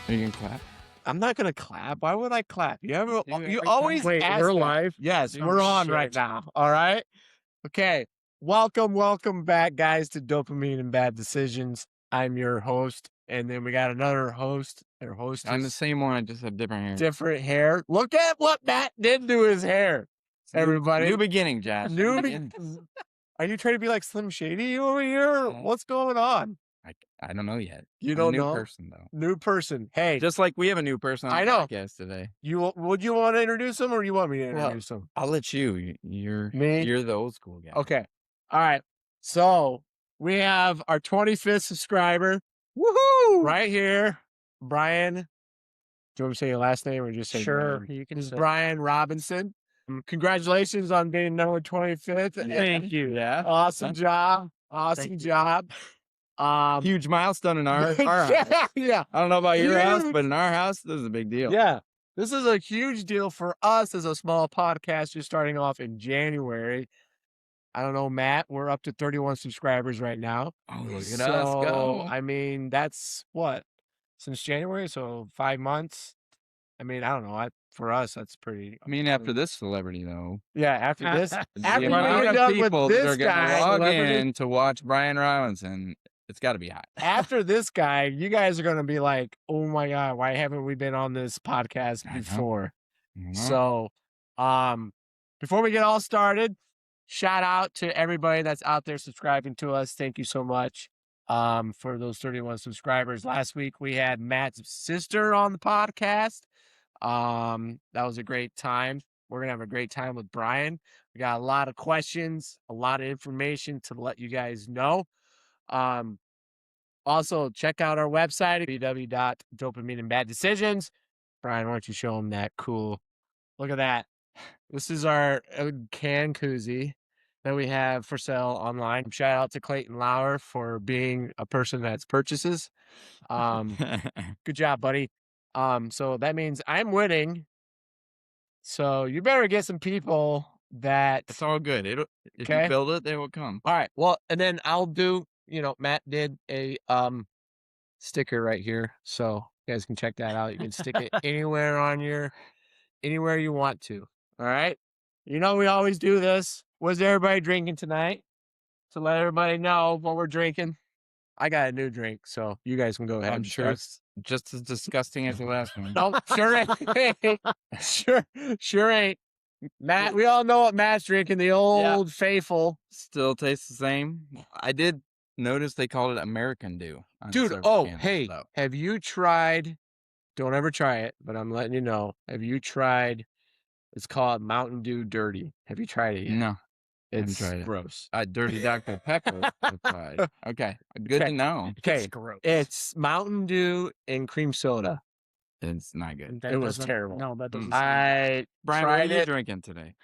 Are you gonna clap? I'm not gonna clap. Why would I clap? You every always Wait, ask we're that. live? Yes, Oh, we're on right shit. now. All right. Okay. Welcome back, guys, to Dopamine and Bad Decisions. I'm your host, and then we got another host. Or hostess. I'm the same one. I just have different hair. Different hair. Look at what Matt did to his hair. Everybody. New beginning, Josh. New beginning. Are you trying to be like Slim Shady over here? What's going on? I don't know yet. You I'm don't a new know? person though. New person. Hey, Just like we have a new person on I the know. podcast today. would you want to introduce him, or you want me to Well, introduce him? I'll let you. You're Me? You're the old school guy. Okay. All right. So we have our 25th subscriber. Woohoo! Right here. Brian. Do you want me to say your last name or just say Sure, Brian? you can This is say. Brian Robinson. Congratulations on being number 25th. Thank you. Yeah. Awesome job. Awesome Thank you. job. Huge milestone in our yeah, house. yeah. I don't know about your house, Huge. but in our house, this is a big deal. Yeah. This is a huge deal for us as a small podcast just starting off in January. I don't know, Matt, we're up to 31 subscribers right now. Oh, look at us So, go. I mean, that's what? Since January, so 5 months. I mean, I don't know. For us, that's pretty. I mean, after this celebrity, though. Yeah, after this. The After we amount get of done people with that this are going guy, to log celebrity, in to watch Brian Robinson, it's got to be hot. after this guy, you guys are going to be like, oh my God, why haven't we been on this podcast I know. before? Mhm. So, before we get all started, shout out to everybody that's out there subscribing to us. Thank you so much for those 31 subscribers. Last week we had Matt's sister on the podcast. That was a great time. We're gonna have a great time with Brian. We got a lot of questions, a lot of information to let you guys know. Also check out our website, www.dopaminebadDecisions. Brian, why don't you show them that cool? Look at that. This is our can koozie that we have for sale online. Shout out to Clayton Lauer for being a person that's purchases. Good job, buddy. So that means I'm winning. So you better get some people that. It's all good. If Okay. you build it, they will come. All right. Well, and then I'll do. Matt did a sticker right here, so you guys can check that out. You can stick it anywhere you want to. All right. We always do this. What's everybody drinking tonight? To let everybody know what we're drinking. I got a new drink, so you guys can go ahead. I'm and sure start. it's just as disgusting as the last one. No, sure ain't. sure ain't. Matt, we all know what Matt's drinking. The old faithful. Still tastes the same. I did notice they called it American Dew. on Dude, several cans, though. have you tried? Don't ever try it, but I'm letting you know. Have you tried? It's called Mountain Dew Dirty. Have you tried it yet? No, haven't It's tried it. gross. Dirty Dr. Pepper. I've tried. Okay, good to know. Okay, It's gross. it's Mountain Dew and cream soda. It's not good. That It was doesn't- terrible. No, that doesn't. I Brian, what are tried you it. drinking today?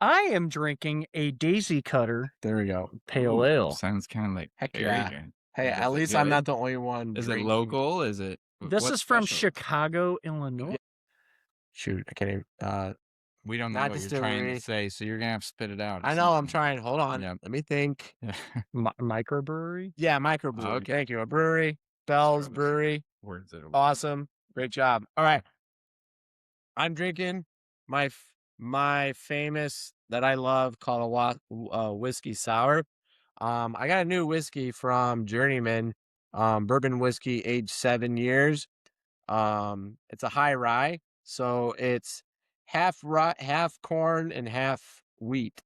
I am drinking a Daisy Cutter There we go. Pale Ooh, ale. Sounds kind of like Heck very yeah. good. Hey, Is at it least I'm good? not the only one. Is it drinking. local? Is it? This what's is from special? Chicago, Illinois. Shoot, I can't even. We don't know not what you're trying distillery. to say, so you're gonna have to spit it out. or I know. I'm something. trying. Hold on. Yeah. Let me think. Microbrewery. Yeah, microbrewery. Okay. Thank you. A brewery. Bell's Gross. Brewery. Words that are Awesome. Great job. All right. I'm drinking my famous that I love called a whiskey sour. I got a new whiskey from Journeyman, bourbon whiskey, aged 7 years. It's a high rye, so it's half corn and half wheat.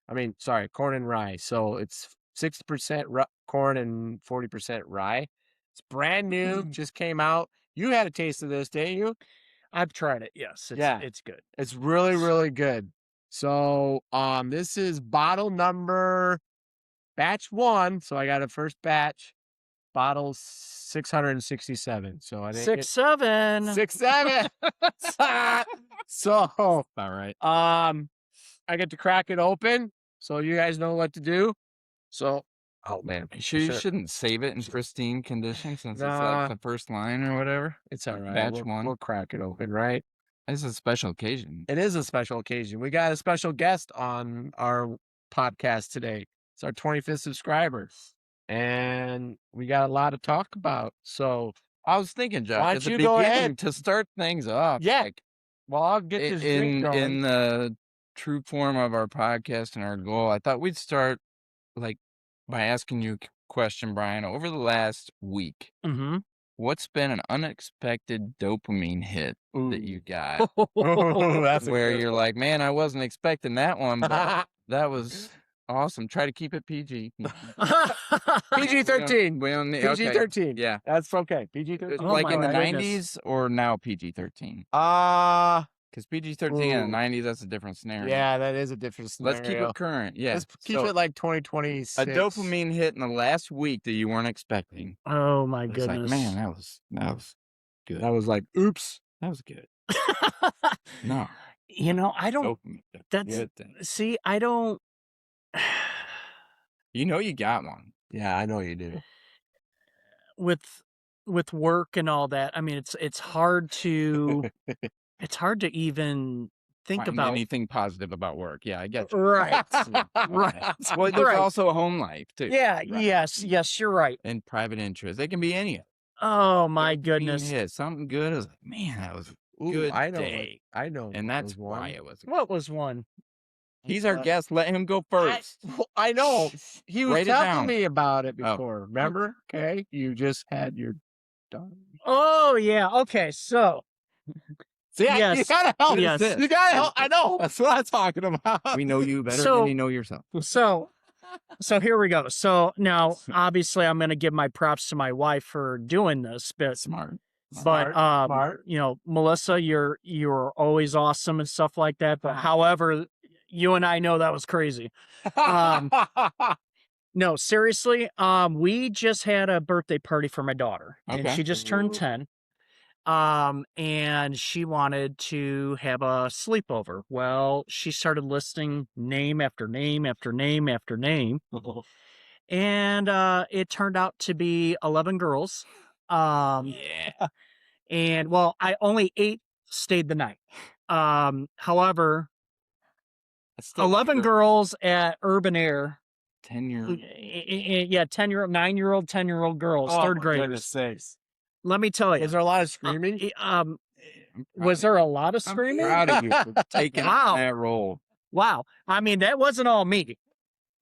I mean, sorry, corn and rye. So it's 60% corn and 40% rye. It's brand new, just came out. You had a taste of this, didn't you? I've tried it. Yes, it's good. It's really, really good. So, this is bottle number batch 1. So I got a first batch, bottle 667. So I didn't 6-7. get 6-7. So, all right. I get to crack it open, so you guys know what to do. So, oh man, You shouldn't save it in pristine condition since it's like the first line or whatever. It's all right. Batch one. We'll crack it open, right? It's a special occasion. It is a special occasion. We got a special guest on our podcast today. It's our 25th subscriber, and we got a lot to talk about. So I was thinking, Jeff, Why at don't the you go beginning ahead? to start things off. Yeah. Like, Well, I'll get this drink going. in the true form of our podcast and our goal, I thought we'd start like by asking you a question, Brian. Over the last week, what's been an unexpected dopamine hit that you got? That's where you're like, man, I wasn't expecting that one, but that was awesome. Try to keep it PG. PG-13. We don't need, PG-13. okay. Yeah. That's okay. PG-13. Like in the goodness. 90s or now PG-13? Because PG-13 in the 90s, that's a different scenario. Yeah, that is a different scenario. Let's keep it current. Yeah. Let's keep it like 2026. A dopamine hit in the last week that you weren't expecting. Oh my It's goodness. like, man, that was good. That was like, oops. That was good. No. You know, I don't. Dopamine. That's Good thing. see, I don't. You know you got one. Yeah, I know you do. With work and all that, I mean, it's hard to even think Find about anything positive about work. Yeah, I get you. Right. Right. Well, there's Right. also home life too. Yeah. Right. Yes, you're right. And private interest. They can be any of it. Oh my Dopamine goodness. hit. Something good. I was like, man, that was a Ooh, good I know. day. I know. And that's there was why one. it was. What was one? He's our guest. Let him go first. I know. He was Write it telling down. me about it Oh. before. Remember? Okay. You just had your done. Oh yeah. Okay. So See, Yes. you gotta help. Yes. You gotta help. I know. That's what I'm talking about. We know you better So- than you know yourself. so here we go. So now, obviously, I'm going to give my props to my wife for doing this, but Smart. Smart. you know, Melissa, you're always awesome and stuff like that. But however, you and I know that was crazy. No, seriously. We just had a birthday party for my daughter, and Okay. she just turned 10. And she wanted to have a sleepover. Well, she started listing name after name after name after name. And it turned out to be 11 girls. Yeah. And well, I only 8 stayed the night. However, That's still 11 good. girls at Urban Air. 10-year. Yeah, 10-year-old, 9-year-old, 10-year-old girls, Oh, third my graders. goodness sakes. Let me tell you. Was there a lot of screaming? Was there a lot of screaming? I'm proud of you for taking Wow. that role. Wow. I mean, that wasn't all me.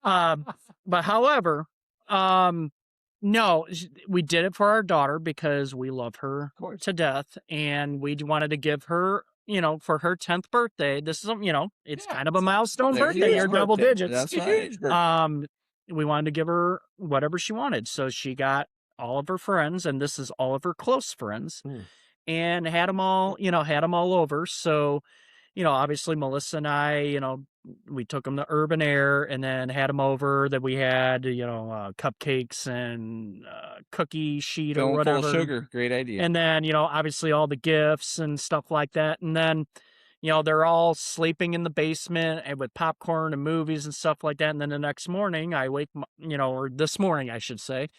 But however, no, we did it for our daughter because we love her to death. And we wanted to give her, you know, for her 10th birthday. This is, you know, it's kind of a milestone There's birthday. huge You're double birthday. digits. That's right. We wanted to give her whatever she wanted. So she got all of her friends, and this is all of her close friends, and had them all over. So, you know, obviously Melissa and I, you know, we took them to Urban Air and then had them over. That we had, you know, cupcakes and cookie sheet or Filling whatever. full of sugar. Great idea. And then, you know, obviously all the gifts and stuff like that. And then, you know, they're all sleeping in the basement and with popcorn and movies and stuff like that. And then the next morning I wake, you know, or this morning, I should say,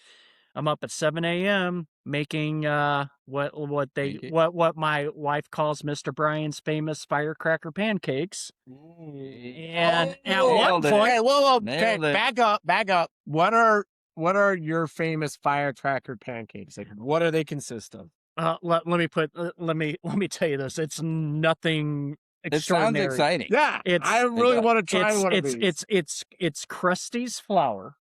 I'm up at 7 a.m. making what my wife calls Mr. Brian's famous firecracker pancakes. And at one point, Hey, whoa, okay, Nailed it. back up. What are your famous firecracker pancakes? Like, what do they consist of? let me tell you this. It's nothing It sounds extraordinary. exciting. Yeah, I really want to try one of these. It's Krusty's flour.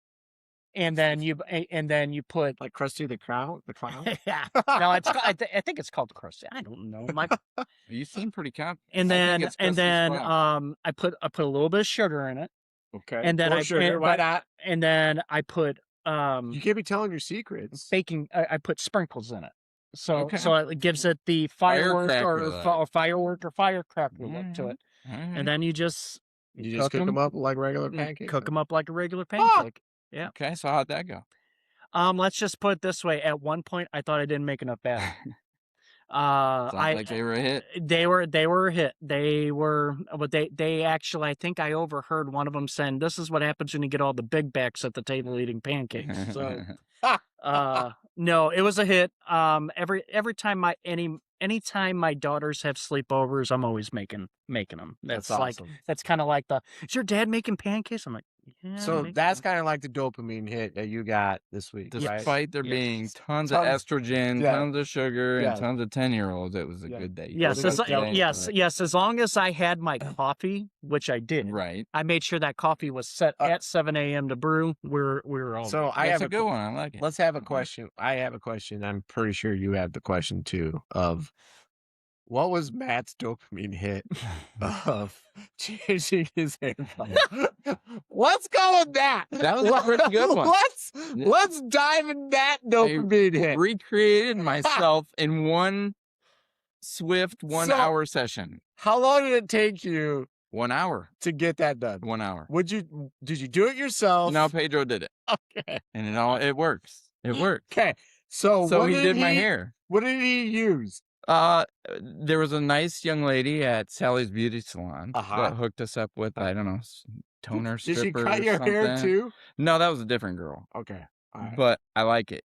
And then you put Like Krusty the Clown. yeah. No, I think it's called Krusty. I don't know. You seem pretty confident. And I then think it's Krusty's flour. I put a little bit of sugar in it. Okay. And then why not? And then I put You can't be telling your secrets. baking. I put sprinkles in it. So Okay. so it gives it the firecracker look to it. All right. And then you just You just cook them up like regular pancakes. cook them up like a regular pancake. Yeah. Okay, so how'd that go? Let's just put it this way. At one point, I thought I didn't make enough batter. Sounds like they were a hit. They were a hit. They were, but they actually, I think I overheard one of them saying, "This is what happens when you get all the big backs at the table eating pancakes." So, no, it was a hit. Every time anytime my daughters have sleepovers, I'm always making them. That's Like awesome. that's kind of like is your dad making pancakes? I'm like, Yeah, So maybe. that's kind of like the dopamine hit that you got this week, right? Despite there being Yes. tons of estrogen, Yeah. tons of sugar, and Yeah. tons of 10-year-olds, it was a Yeah. good day. Yes, was a good day. yes. As long as I had my coffee, which I did, Right. I made sure that coffee was set at 7 a.m. to brew. We're all So good. I That's have a good one. I like it. Let's have a question. I have a question. I'm pretty sure you have the question too. Of what was Matt's dopamine hit of changing his hair color? Let's go with that. That was a pretty good one. Let's dive in that dopamine hit. Recreated myself in one swift 1 So- hour session. How long did it take you 1 hour. to get that done? 1 hour. Did you do it yourself? No, Pedro did it. Okay. And it works. It works. Okay. So what he did my hair. What did he use? There was a nice young lady at Sally's Beauty Salon Uh-huh. that hooked us up with, I don't know, toner, Did she stripper cut or your hair something. too? No, that was a different girl. Okay. All right. But I like it.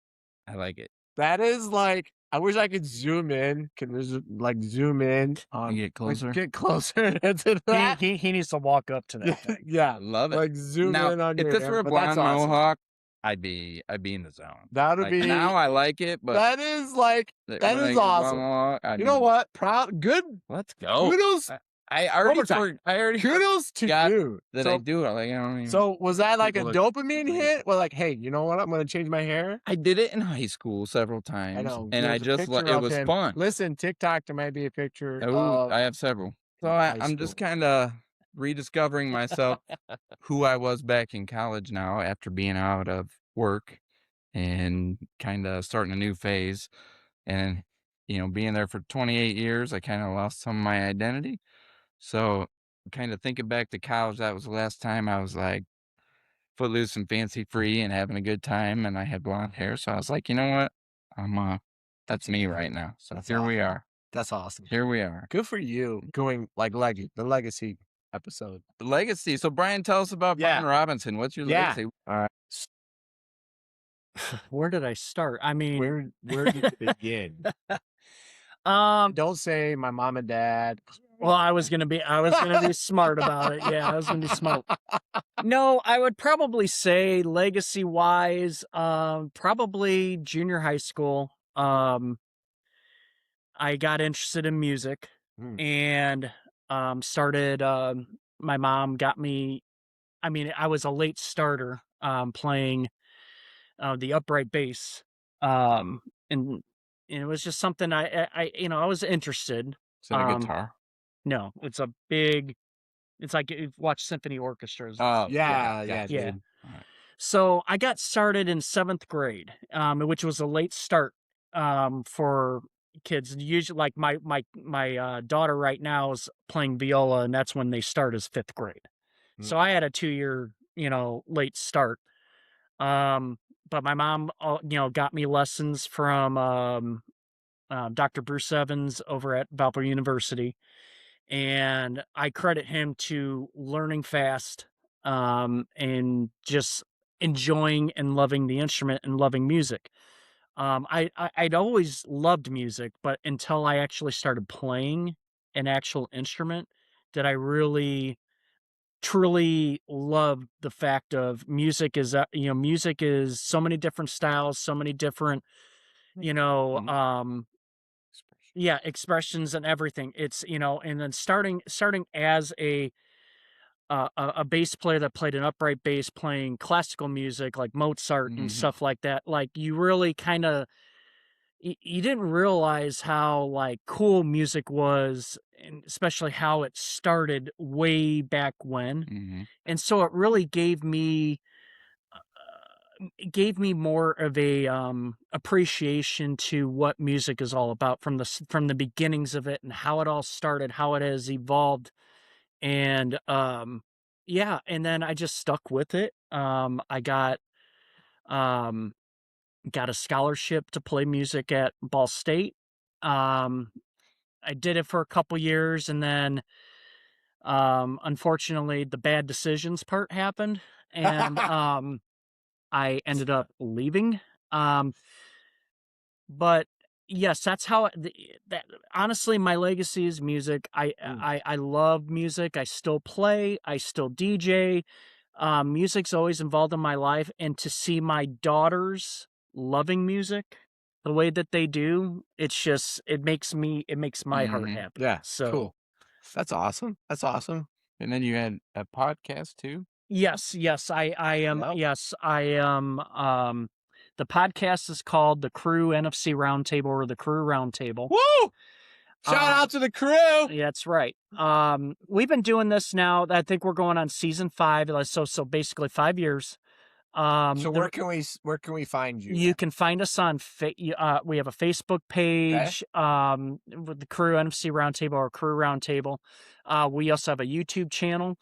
I like it. That is like, I wish I could zoom in. Can we zoom in on You get closer. Get closer to that. He needs to walk up to that thing. Yeah. I love it. Like zoom Now, in on if your this hair, were a but that's blonde awesome. mohawk, I'd be in the zone. That would Like, be now I like it, but that is like like, that when I is get a blonde awesome. mohawk, I'd You know be- what? Proud good Let's go. kudos I already more time. Kudos to forgot you. that I do it. Like, I don't even. So was that like a People look dopamine crazy. hit? Well, like, hey, you know what? I'm gonna change my hair. I did it in high school several times. I know. And I There's a just picture it of was him. fun. Listen, TikTok, there might be a picture. Oh, of I have several. So high I'm just school. kind of rediscovering myself, who I was back in college now after being out of work and kind of starting a new phase. And, being there for 28 years, I kind of lost some of my identity. So kind of thinking back to college, that was the last time I was like footloose and fancy free and having a good time. And I had blonde hair. So I was like, you know what? That's me right now. So That's here we awesome. are. That's awesome. Here we are. Good for you. Going like the legacy episode. The legacy. So Brian, tell us about Yeah. Brian Robinson. What's your Yeah. legacy? All right. Where did I start? I mean, Where did it begin? Don't say my mom and dad. well, I was gonna be smart about it. Yeah, I was gonna be smart. No, I would probably say legacy wise, probably junior high school. I got interested in music and started. My mom got me. I mean, I was a late starter playing the upright bass, and it was just something I was interested. Is it a guitar? No, it's a big. It's like you've watched symphony orchestras. Oh, Yeah, gotcha. Yeah. dude. Alright. So I got started in 7th grade, which was a late start for kids. Usually, like my daughter right now is playing viola, and that's when they start as 5th grade. So I had a 2-year, late start. But my mom, got me lessons from Dr. Bruce Evans over at Valpo University. And I credit him to learning fast and just enjoying and loving the instrument and loving music. I'd always loved music, but until I actually started playing an actual instrument, did I really truly love the fact of music is music is so many different styles, so many different expressions and everything. It's and then starting as a bass player that played an upright bass, playing classical music like Mozart and stuff like that. Like you really kind of you didn't realize how like cool music was, and especially how it started way back when. And so it really gave me more of a appreciation to what music is all about from the beginnings of it and how it all started, how it has evolved. And yeah, and then I just stuck with it. I got a scholarship to play music at Ball State. I did it for a couple years, and then unfortunately the bad decisions part happened, and I ended up leaving. But yes, that's how that honestly my legacy is music. I love music. I still play, I still DJ. Music's always involved in my life, and to see my daughters loving music the way that they do, it makes my heart happy. Yeah. So Cool. That's awesome. That's awesome. And then you had a podcast too? yes, I am. Yep. Yes, I am. The podcast is called the Crew NFC Roundtable or the Crew Roundtable. Woo! Shout out to the crew. Yeah, that's right. We've been doing this now. I think we're going on season 5. So basically 5 years. So where can we find you? You can find us on we have a Facebook page, with the Crew NFC Roundtable or Crew Roundtable. We also have a YouTube channel,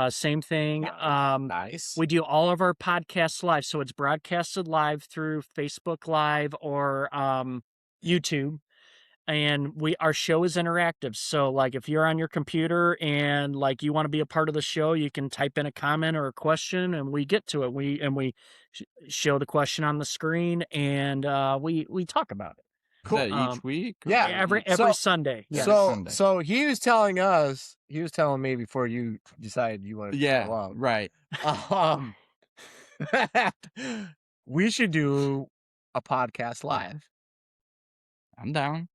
same thing. Nice. We do all of our podcasts live, so it's broadcasted live through Facebook Live or YouTube. And our show is interactive. So like if you're on your computer and like you want to be a part of the show, you can type in a comment or a question and we get to it. We show the question on the screen and we talk about it. Cool. Is that each week? Yeah. Every Sunday. Yeah. So he was telling me before you decided you wanted to show up. Right. We should do a podcast live. I'm down.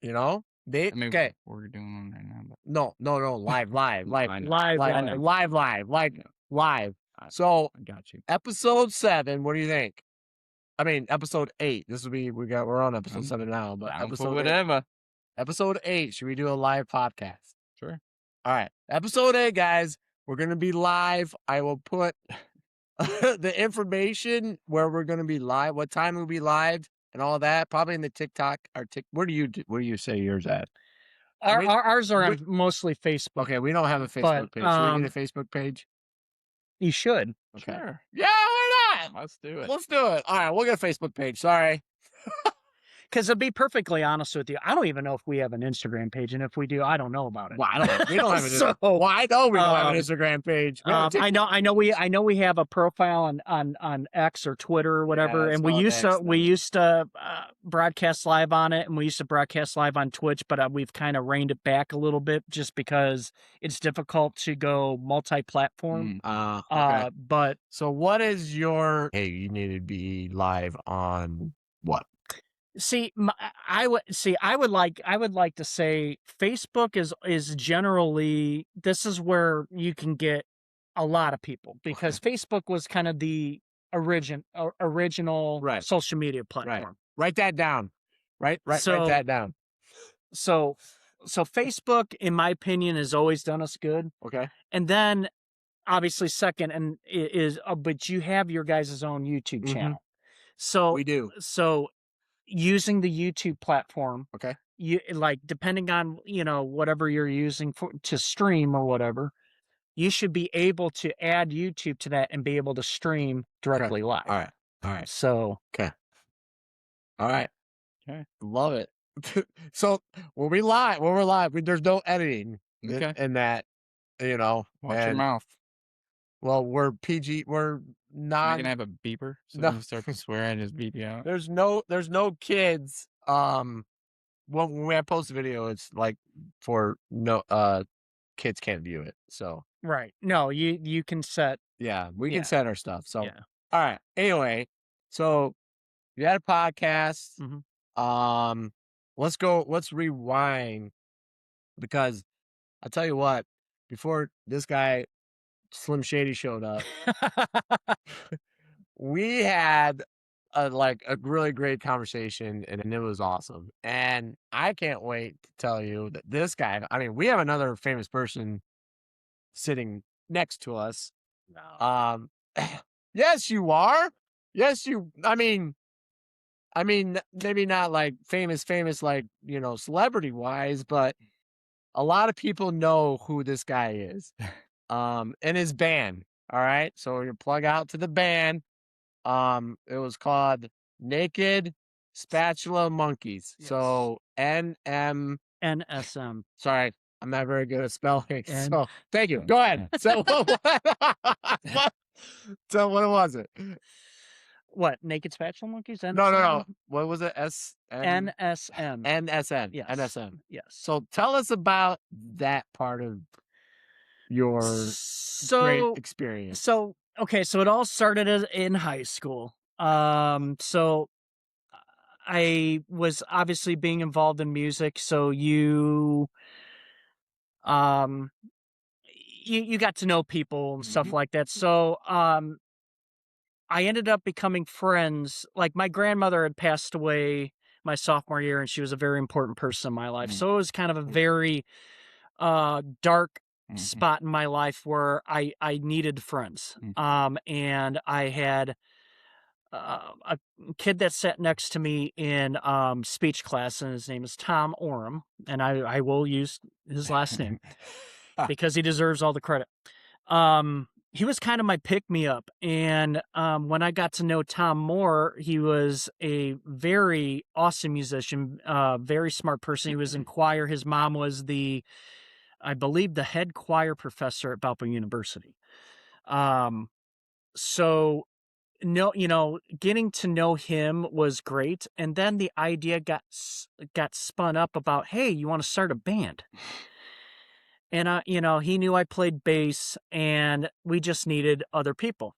You know? I mean, okay. we're doing one right now. But... No, live. I know. Live. So I got you. episode 7, what do you think? I mean, episode 8. We're on episode 7 now, but episode whatever. Episode 8, should we do a live podcast? Sure. All right. Episode 8, guys. We're gonna be live. I will put the information where we're gonna be live, what time we'll be live, and all that. Probably in the TikTok or where do you say yours at? Ours are on mostly Facebook. Okay, we don't have a Facebook page. Should we get a Facebook page? You should. Okay. Sure. Yeah, why not? Let's do it. Let's do it. All right, we'll get a Facebook page. Sorry. Because to be perfectly honest with you, I don't even know if we have an Instagram page, and if we do, I don't know about it. Well, we don't have an So, I know we don't have an Instagram page. I know we have a profile on X or Twitter or whatever, Yeah, and we used to broadcast live on it, and we used to broadcast live on Twitch, but we've kind of reined it back a little bit just because it's difficult to go multi-platform. Okay. But so what is your? Hey, you need to be live on what? see, I would like to say Facebook is generally, this is where you can get a lot of people because Facebook was kind of the original social media platform. Right. Write that down. Write that down. So Facebook, in my opinion, has always done us good. Okay. And then obviously second and is but you have your guys' own YouTube channel. So we do. So using the YouTube platform, okay, you like depending on whatever you're using to stream or whatever, you should be able to add YouTube to that and be able to stream directly live. All right. So okay, all right, okay, love it. So when we're live, there's no editing in that, Watch your mouth. Well, we're PG. We're not. You can have a beeper, so No. when you start to swear, I just beep you out. There's no kids. When I post a video, it's like for no kids can't view it. So right, no, you can set. Yeah, we can set our stuff. So yeah. All right. Anyway, so you had a podcast. Let's rewind because I'll tell you what. Before this guy Slim Shady showed up, we had a really great conversation and it was awesome. And I can't wait to tell you that this guy, I mean, we have another famous person sitting next to us. No. Yes, you are. Yes, I mean, maybe not like famous, like, celebrity wise, but a lot of people know who this guy is. And his band. All right. So you plug out to the band. It was called Naked Spatula Monkeys. Yes. So NSM. Sorry, I'm not very good at spelling. So thank you. Go ahead. So so what was it? What, Naked Spatula Monkeys? No. What was it? NSM. NSM. Yes. NSM. Yes. So tell us about that part of your great experience? Okay, so it all started in high school. So I was obviously being involved in music, so um you got to know people and stuff like that. So I ended up becoming friends. Like my grandmother had passed away my sophomore year, and she was a very important person in my life. So it was kind of a very dark spot in my life where I needed friends. And I had a kid that sat next to me in speech class, and his name is Tom Oram, and I will use his last name because he deserves all the credit. He was kind of my pick-me-up, and when I got to know Tom more, he was a very awesome musician, very smart person. He was in choir. His mom was I believe, the head choir professor at Valpo University. So getting to know him was great, and then the idea got spun up about, hey, you want to start a band? And he knew I played bass, and we just needed other people.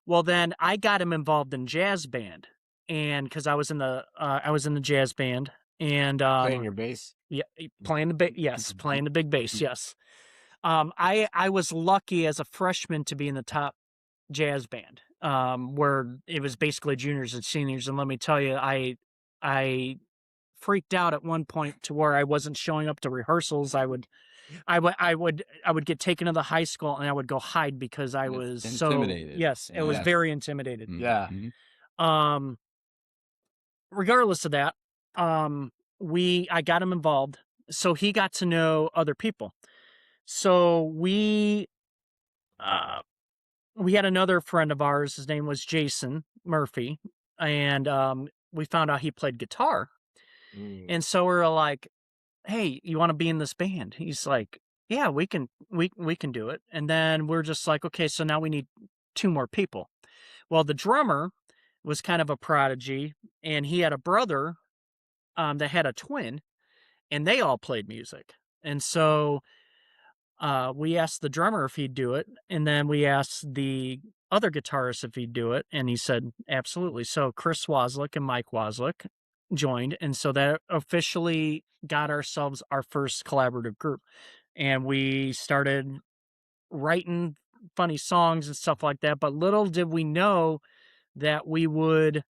Well, then I got him involved in jazz band, and because I was in the jazz band, and Playing your bass? yeah, playing the bass, yes, playing the big bass, yes. I was lucky as a freshman to be in the top jazz band, where it was basically juniors and seniors, and let me tell you, I freaked out at one point to where I wasn't showing up to rehearsals. I would get taken to the high school, and I would go hide because I was intimidated. Yes, it was very intimidated. Yeah. Regardless of that, I got him involved, so he got to know other people. So we had another friend of ours. His name was Jason Murphy, and we found out he played guitar. And so we were like, hey, you want to be in this band? He's like, yeah, we can do it. And then we're just like, okay, so now we need 2 more people. Well, the drummer was kind of a prodigy, and he had a brother that had a twin, and they all played music. And so we asked the drummer if he'd do it, and then we asked the other guitarist if he'd do it, and he said absolutely. So Chris Waslick and Mike Waslick joined, and so that officially got ourselves our first collaborative group, and we started writing funny songs and stuff like that. But little did we know that we would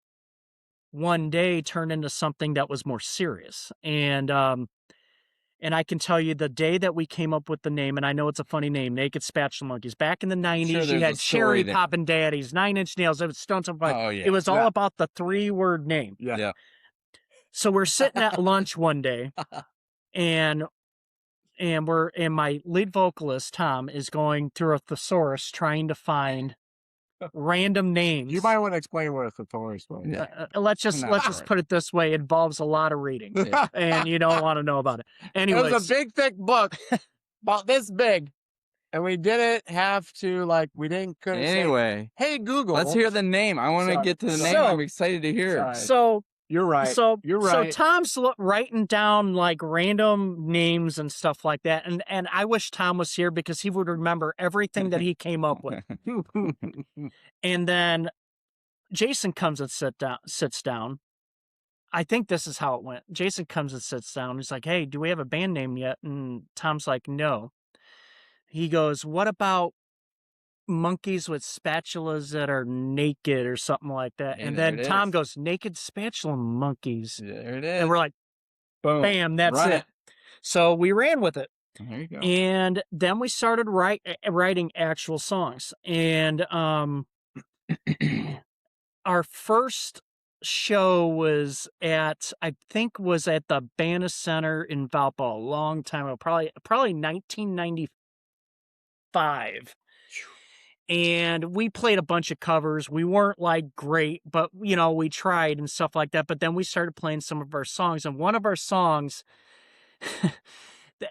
one day turn into something that was more serious. And I can tell you the day that we came up with the name, and I know it's a funny name, Naked Spatula Monkeys. Back in the 90s, you had Cherry Poppin' Daddies, 9 Inch Nails, it was Stones and Fire. Oh, yeah. It was all about the 3-word name. Yeah. So we're sitting at lunch one day, and my lead vocalist, Tom, is going through a thesaurus trying to find random names. You might want to explain what a thesaurus was. Let's just put it this way: it involves a lot of reading, and you don't want to know about it. Anyways, it was a big, thick book about this big, and we didn't have to we couldn't anyway. Say, hey Google, let's hear the name. I want to get to the name. I'm excited to hear it. So you're right. So you're right. So Tom's writing down random names and stuff like that, and I wish Tom was here because he would remember everything that he came up with. And then Jason comes and sits down. I think this is how it went. Jason comes and sits down. He's like, "Hey, do we have a band name yet?" And Tom's like, "No." He goes, "What about monkeys with spatulas that are naked or something like that?" Hey, and then Tom goes, "Naked Spatula Monkeys." There it is. And we're like, boom, bam, that's it. So we ran with it. There you go. And then we started writing actual songs. And our first show was at the Banna Center in Valpo a long time ago, probably 1995. And we played a bunch of covers. We weren't great, but we tried and stuff like that. But then we started playing some of our songs, and one of our songs,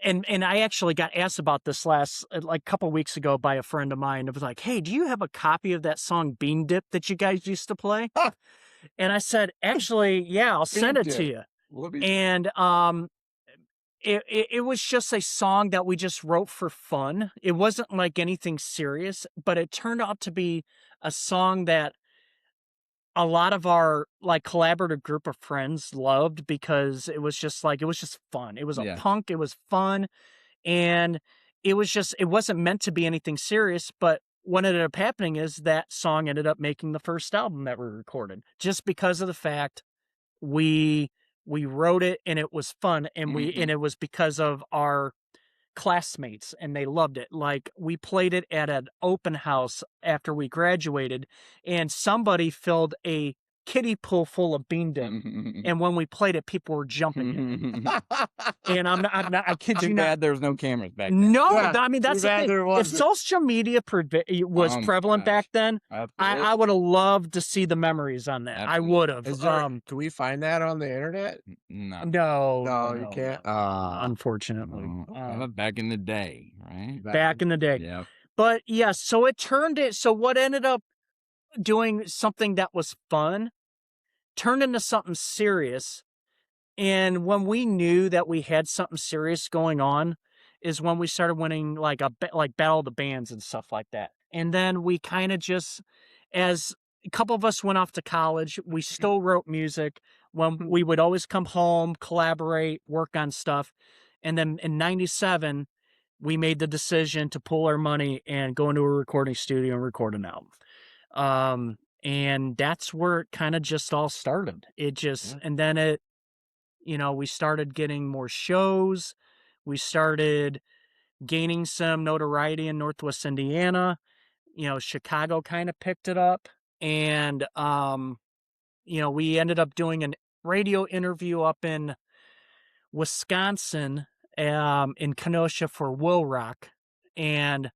and I actually got asked about this last couple weeks ago by a friend of mine. It was like, "Hey, do you have a copy of that song Bean Dip that you guys used to play?" And I said, "Actually, yeah, I'll send it to you." And it was just a song that we just wrote for fun. It wasn't like anything serious, but it turned out to be a song that a lot of our like collaborative group of friends loved because it was just fun. It was a punk, it was fun, and it wasn't meant to be anything serious, but what ended up happening is that song ended up making the first album that we recorded just because of the fact we wrote it and it was fun, and and it was because of our classmates and they loved it. Like we played it at an open house after we graduated, and somebody filled a kiddie pool full of bean dip. And when we played it, people were jumping it. And I kid you not. Too bad there was no cameras back then. No, Yeah, I mean, that's too the bad thing. there If wasn't. social media was prevalent back then, I would have loved to see the memories on that. I would have. Can we find that on the internet? No. No, you can't. Unfortunately. Back in the day, right? Back in the day. Yeah. But yeah, so what ended up doing something that was fun turned into something serious. And when we knew that we had something serious going on is when we started winning like Battle of the Bands and stuff like that. And then we kind of just, as a couple of us went off to college, we still wrote music. When we would always come home, collaborate, work on stuff. And then in 97, we made the decision to pull our money and go into a recording studio and record an album. And that's where it kind of just all started. And then we started getting more shows. We started gaining some notoriety in Northwest Indiana. Chicago kind of picked it up. And, we ended up doing a radio interview up in Wisconsin, in Kenosha for Will Rock. And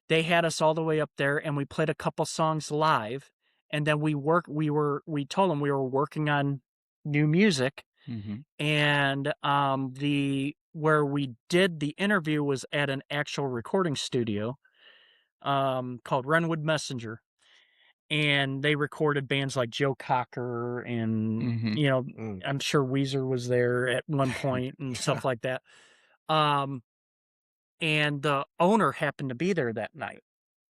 they had us all the way up there and we played a couple songs live. And then we told them we were working on new music. And where we did the interview was at an actual recording studio called Renwood Messenger, and they recorded bands like Joe Cocker and I'm sure Weezer was there at one point and stuff like that. And the owner happened to be there that night,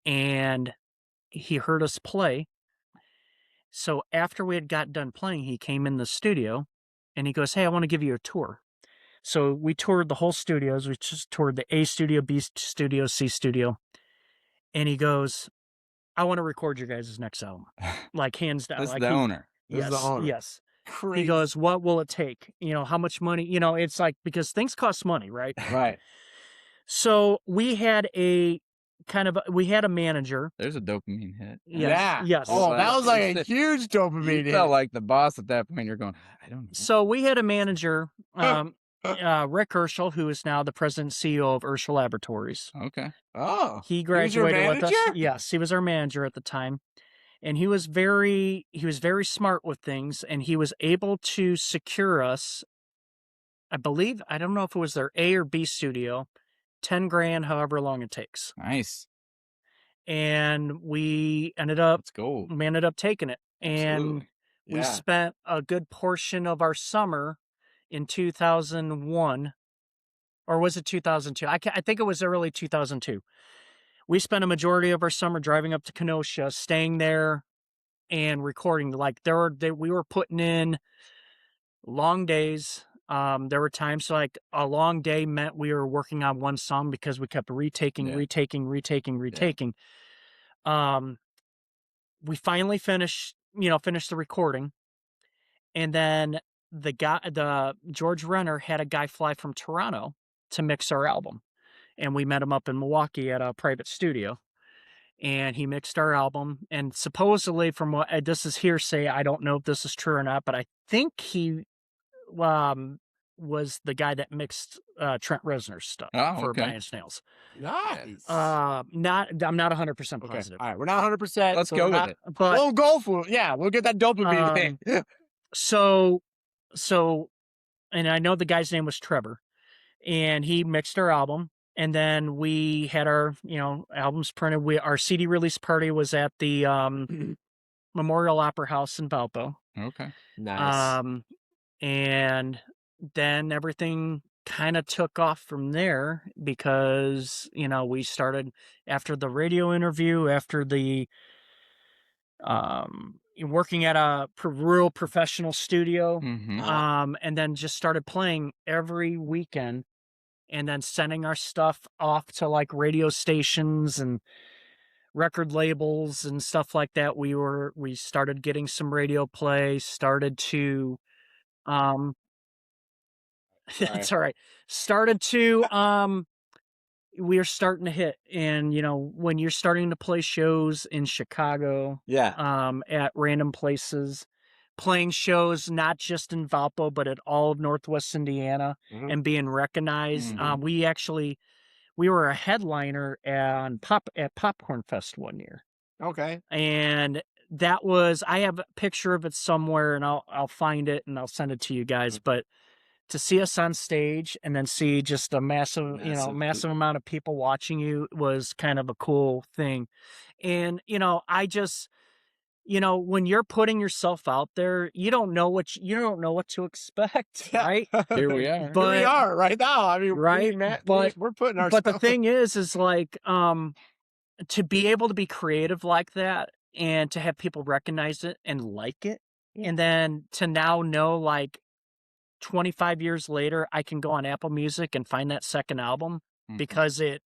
and he heard us play. So after we had got done playing, he came in the studio and he goes, "Hey, I want to give you a tour." So we toured the whole studios. We just toured the A studio, B studio, C studio. And he goes, "I want to record your guys' next album." Like hands down. That's Like the owner. Yes, the owner. yes. Crazy. He goes, "What will it take? How much money?" It's like, because things cost money, right? Right. So we had a manager. There's a dopamine hit. Yes, yes. Oh, that was like a huge dopamine You hit. felt like the boss at that point. You're going, I don't know. So we had a manager, Rick Urschel, who is now the president and CEO of Urschel Laboratories. Okay. Oh, He graduated your with us. manager? Yes, he was our manager at the time. And he was very smart with things, and he was able to secure us, I believe, I don't know if it was their A or B studio, 10 grand, however long it takes. Nice. And we ended up Let's go. taking it. And Absolutely. we spent a good portion of our summer in 2001, or was it 2002? I think it was early 2002. We spent a majority of our summer driving up to Kenosha, staying there and recording. Like we were putting in long days. There were times like a long day meant we were working on one song because we kept retaking. We finally finished the recording. And then the George Renner had a guy fly from Toronto to mix our album. And we met him up in Milwaukee at a private studio. And he mixed our album. And supposedly, from what this is hearsay, I don't know if this is true or not, but I think he was the guy that mixed Trent Reznor's stuff for Brian Snails. Nice. I'm not 100% positive. Okay. All right, we're not 100%. Let's go with it. But we'll go for it. Yeah, we'll get that dopamine thing. So, and I know the guy's name was Trevor, and he mixed our album. And then we had our, albums printed. Our CD release party was at the Memorial Opera House in Valpo. Okay. Nice. And then everything kind of took off from there because, we started after the radio interview, after the working at a real professional studio, and then just started playing every weekend and then sending our stuff off to like radio stations and record labels and stuff like that. We started getting some radio play, started to it's all right. Started to we are starting to hit, and when you're starting to play shows in Chicago, at random places, playing shows not just in Valpo but at all of Northwest Indiana, and being recognized. We were a headliner at Popcorn Fest one year. Okay. And that was, I have a picture of it somewhere, and I'll find it and I'll send it to you guys. But to see us on stage and then see just a massive amount of people watching you was kind of a cool thing. And, I just, when you're putting yourself out there, you don't know what to expect, right? Here we are. But, Here we are right now. I mean, right? we're putting ourselves. But the thing is like, to be able to be creative like that and to have people recognize it and like it, and then to now know, like, 25 years later, I can go on Apple Music and find that second album because it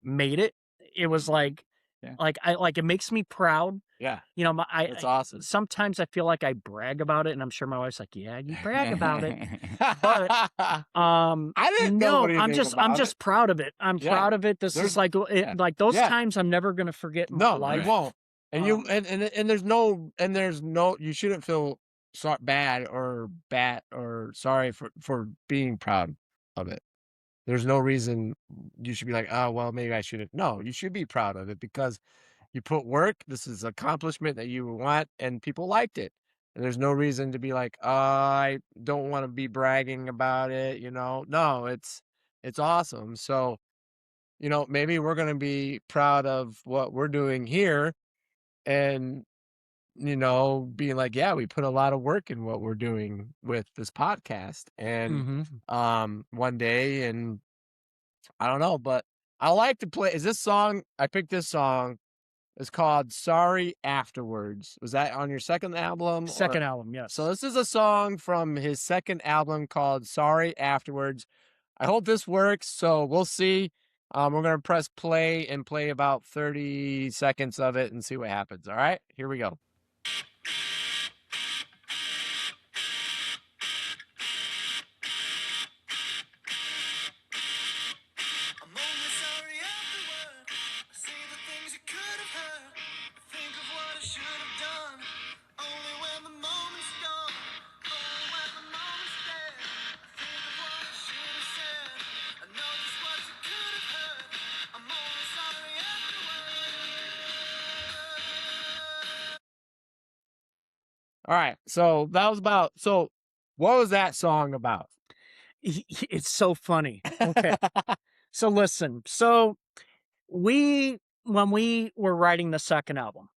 made it. It was like, it makes me proud. Yeah. It's awesome. Sometimes I feel like I brag about it, and I'm sure my wife's like, "Yeah, you brag about it." But I didn't know. No, I'm just proud of it. I'm proud of it. This is like like those times I'm never gonna forget in my life. You won't. And and there's no you shouldn't feel bad or sorry for being proud of it. There's no reason you should be like, oh well, maybe I shouldn't. No, you should be proud of it because you put work. This is an accomplishment that you want, and people liked it. And there's no reason to be like, oh, I don't want to be bragging about it. No, it's awesome. So, maybe we're gonna be proud of what we're doing here, and being like, yeah, we put a lot of work in what we're doing with this podcast, and one day, and I don't know, but I like to play. I picked this song. It's called Sorry Afterwards. Was that on your second album? Second album, yes. So this is a song from his second album called Sorry Afterwards. I hope this works, so we'll see. We're going to press play and play about 30 seconds of it and see what happens. All right, here we go. All right, so that was what was that song about? It's so funny. Okay. So listen, when we were writing the second album,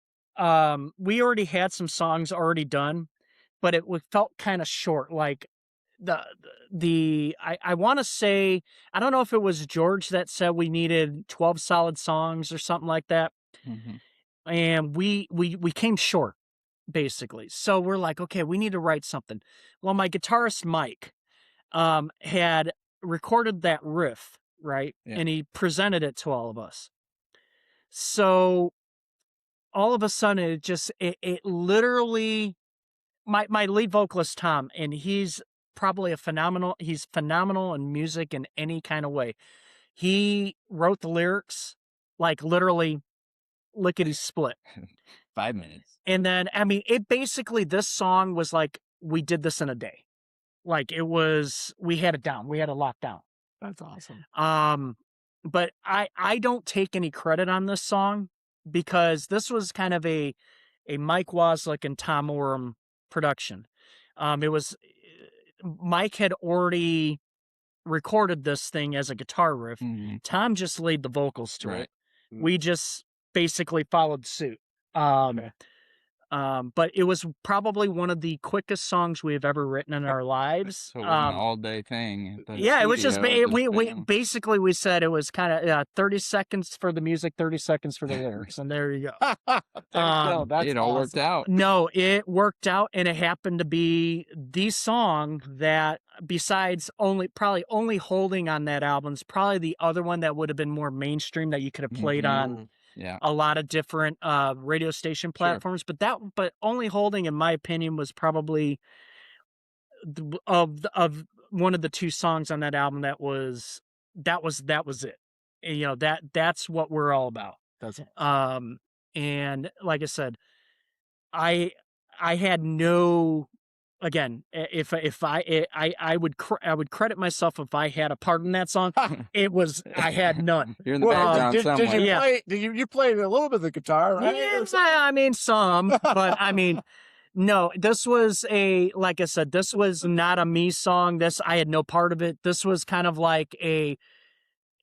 we already had some songs already done, but it felt kind of short. Like I want to say, I don't know if it was George that said we needed 12 solid songs or something like that. And we came short, basically. So we're like, okay, we need to write something. Well, my guitarist Mike had recorded that riff, right? Yeah. And he presented it to all of us. So all of a sudden it literally, my lead vocalist, Tom, and he's probably he's phenomenal in music in any kind of way. He wrote the lyrics, like literally lickety split. 5 minutes. And then, I mean, this song was like, we did this in a day. Like we had it down. We had it locked down. That's awesome. But I don't take any credit on this song because this was kind of a Mike Waslick and Tom Oram production. Mike had already recorded this thing as a guitar riff. Tom just laid the vocals to it. We just basically followed suit. Okay. But it was probably one of the quickest songs we've ever written in our lives. So it was an all-day thing at the Yeah, it was just studio, we bam. basically we said it was kind of 30 seconds for the music, 30 seconds for the lyrics, and there you go. No, that's It all worked awesome. out. No, it worked out, and it happened to be the song that, besides probably only holding on that album, is probably the other one that would have been more mainstream that you could have played on Yeah. a lot of different radio station platforms. But only holding, in my opinion, was probably of one of the two songs on that album that was it. And, you know, that's what we're all about. That's And like I said, I had no, again, if I would credit myself if I had a part in that song. I had none. You're in the background did somewhere. you Yeah. play? You played a little bit of the guitar, right? Yeah, I mean some, but I mean, no, this was like I said, this was not a me song. I had no part of it. This was kind of like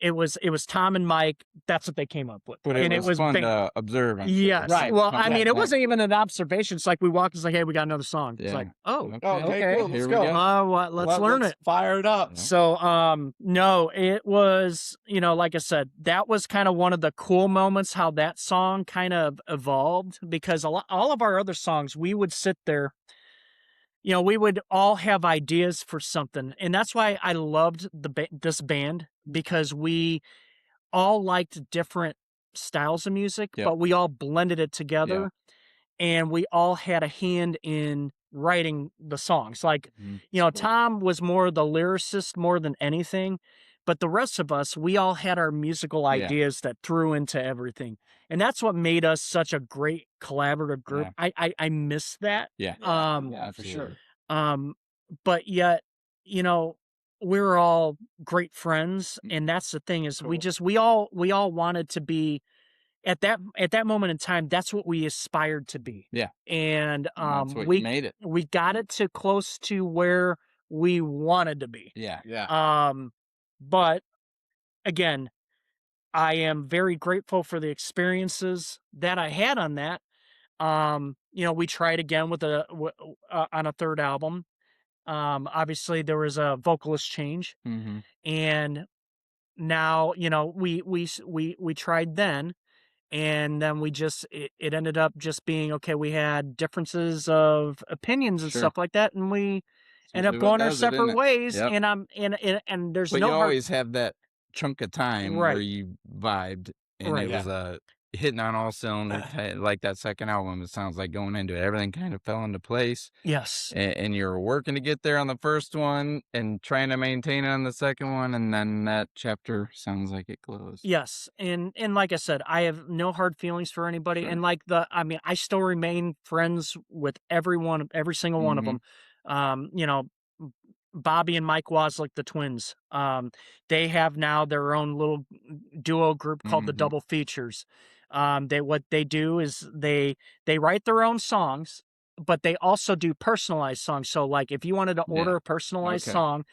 it was Tom and Mike. That's what they came up with. But and it was fun to observe. Yes. Right. Well, I Come mean, back it next. wasn't even an observation. It's like we walked. It's like, hey, we got another song. It's Yeah. like, oh, Okay, cool. Let's Here we go. go. let's learn it. Fire it up. So, no, it was, like I said, that was kind of one of the cool moments how that song kind of evolved, because all of our other songs, we would sit there, we would all have ideas for something. And that's why I loved this band, because we all liked different styles of music, Yep. but we all blended it together, and we all had a hand in writing the songs. Like, Tom was more the lyricist more than anything, but the rest of us, we all had our musical ideas that threw into everything. And that's what made us such a great collaborative group. Yeah. I miss that. Yeah. Yeah, for sure. But yet, we were all great friends, and that's the thing is Cool. we all wanted to be at that moment in time. That's what we aspired to be. Yeah. And That's what you made it. we got it to close to where we wanted to be. Yeah. Yeah. But again, I am very grateful for the experiences that I had on that. We tried again with on a third album. Obviously there was a vocalist change, Mm-hmm. and now, we tried then, and then it ended up just being, okay, we had differences of opinions and Sure. stuff like that, and we ended up What going our does it, isn't separate it? ways. Yep. And there's But no you hard, always have that chunk of time where Right. you vibed, and Right. it was hitting on all cylinders. Like that second album, it sounds like going into it, everything kind of fell into place, yes. and you're working to get there on the first one and trying to maintain it on the second one, and then that chapter sounds like it closed. Yes, and like I said, I have no hard feelings for anybody, Sure. and I still remain friends with every single one of them. Bobby and Mike Wozniak, the twins. They have now their own little duo group called the Mhm. Double Features. What they do is they write their own songs, but they also do personalized songs. So, like, if you wanted to order a personalized Okay. song,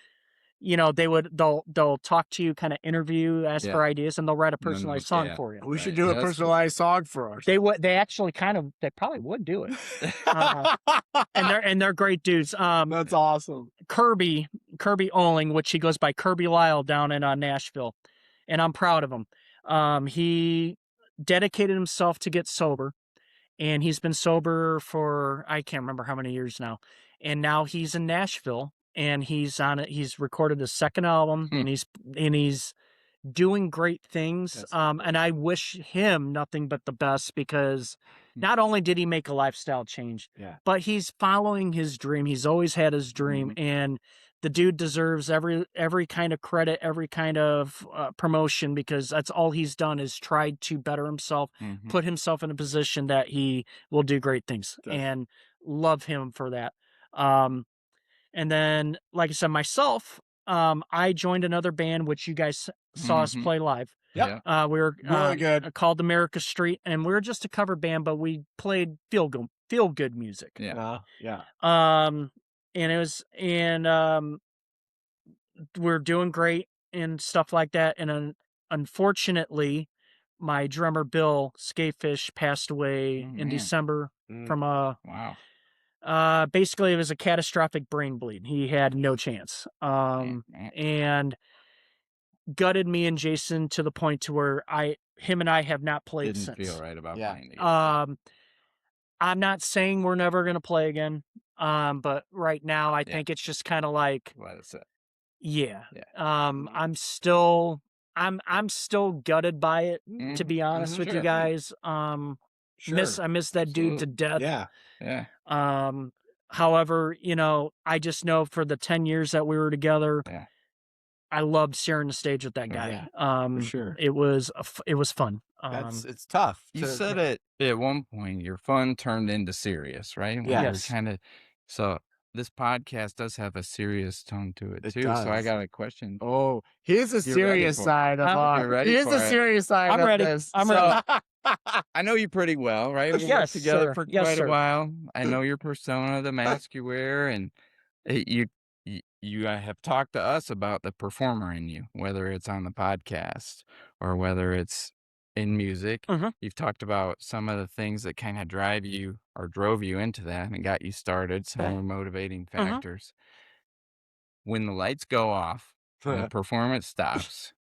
they'll talk to you, kind of interview, ask for ideas, and they'll write a No, no, personalized song yeah. for you. We should Right. do Yeah, a that's cool. personalized song for us. They actually they probably would do it. And they're great dudes. That's awesome. Kirby Oling, which he goes by Kirby Lyle down in Nashville, and I'm proud of him. He dedicated himself to get sober, and he's been sober for, I can't remember how many years now. And now he's in Nashville, and he's on it. He's recorded his second album, and he's doing great things. That's And I wish him nothing but the best, because not only did he make a lifestyle change, but he's following his dream. He's always had his dream, and the dude deserves every kind of credit, every kind of promotion, because that's all he's done is tried to better himself, put himself in a position that he will do great things, and love him for that. And then, like I said, myself, I joined another band, which you guys saw us play live. Yep. We were Really good. called America Street, and we were just a cover band, but we played feel good music. Yeah. Yeah. And it was, we're doing great and stuff like that. And unfortunately, my drummer Bill Skatefish passed away Oh, in man. December from Wow. basically it was a catastrophic brain bleed. He had no chance. Man. And gutted me and Jason to the point to where him and I have not played Didn't since. feel right about Yeah. playing together. I'm not saying we're never gonna play again. But right now I think it's just kind of like, Let it sit. yeah. Yeah. I'm still gutted by it, to be honest with you Sure. guys. I miss that dude to death. Yeah. Yeah. However, I just know for the 10 years that we were together, Yeah. I loved sharing the stage with that guy. For sure. It was fun. It's tough. You said it at one point, your fun turned into serious, right? When Yeah. you're Yes. kind of, so this podcast does have a serious tone to it It too. So I does. got a question. Oh, here's a You're ready serious for it. side of You're ready here's for a it. serious side I'm of ready. this. I'm So- I know you pretty well, right? We worked Yes, together sir. for Yes, quite sir. a while. I know your persona, the mask you wear, and you have talked to us about the performer in you, whether it's on the podcast or whether it's in music. Mhm. You've talked about some of the things that kind of drive you or drove you into that and got you started, some more motivating factors. When the lights go off and the performance stops,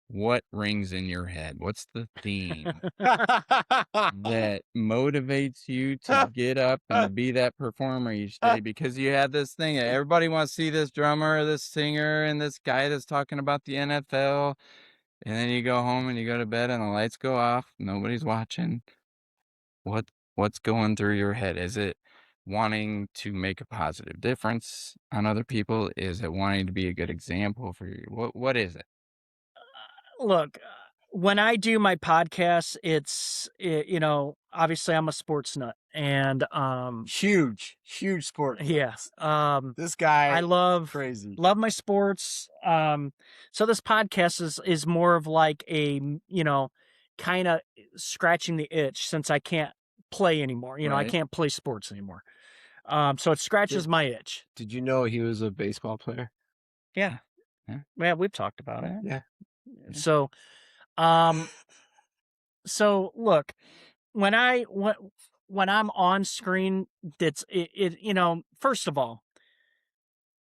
what rings in your head? What's the theme that motivates you to get up and to be that performer each day? Because you had this thing, everybody wants to see this drummer, this singer, and this guy that's talking about the NFL. And then you go home and you go to bed and the lights go off. Nobody's watching. What's going through your head? Is it wanting to make a positive difference on other people? Is it wanting to be a good example for you? What is it? Look, when I do my podcast, obviously I'm a sports nut, and huge sport. yeah, This guy, I love my sports. So this podcast is more of like a, kind of scratching the itch since I can't play anymore. I Right. can't play sports anymore. So it scratches my itch. Did you know he was a baseball player? Yeah. Yeah. Yeah, we've talked about it. Yeah. So, so look, when I'm on screen, first of all,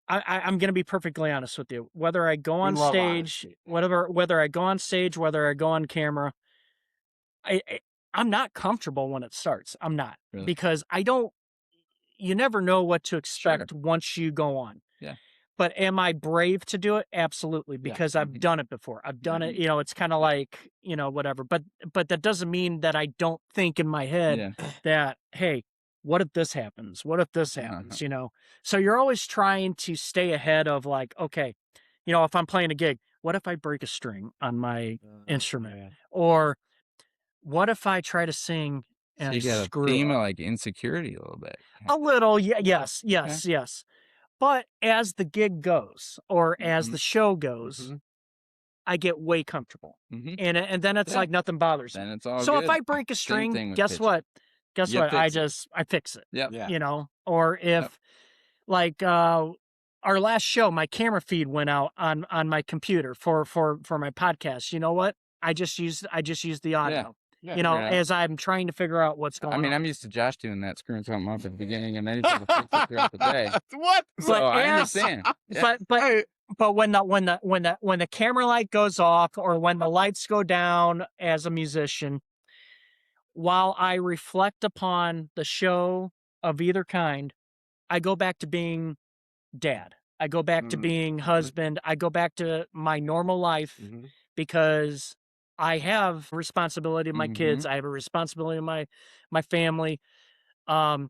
I'm going to be perfectly honest with you. Whether I go on stage, whether I go on stage, whether I go on camera, I'm not comfortable when it starts. I'm not, Really? because you never know what to expect once you go on. Yeah. But am I brave to do it? Absolutely, because I've done it before. I've done it, it's kind of like, whatever. But that doesn't mean that I don't think in my head that, hey, what if this happens? What if this happens? So you're always trying to stay ahead of like, okay, if I'm playing a gig, what if I break a string on my instrument? Or what if I try to sing and So you I got a screw theme up? of like insecurity a little bit. A little, yes. But as the gig goes, or as the show goes, I get way comfortable, and then it's like nothing bothers me. Then it's all So good. if I break a Same string, thing with guess pitching. what? You fix it. I fix it. Yep. Or if like our last show, my camera feed went out on my computer for my podcast. You know what? I just used the audio. As I'm trying to figure out what's going on. I'm used to Josh doing that, screwing something up at the beginning, and then he's gonna fix it throughout the day. What? So I understand. Yeah. But when the camera light goes off, or when the lights go down as a musician, while I reflect upon the show of either kind, I go back to being dad. I go back to being husband. I go back to my normal life, because I have responsibility of my kids. I have a responsibility of my family. I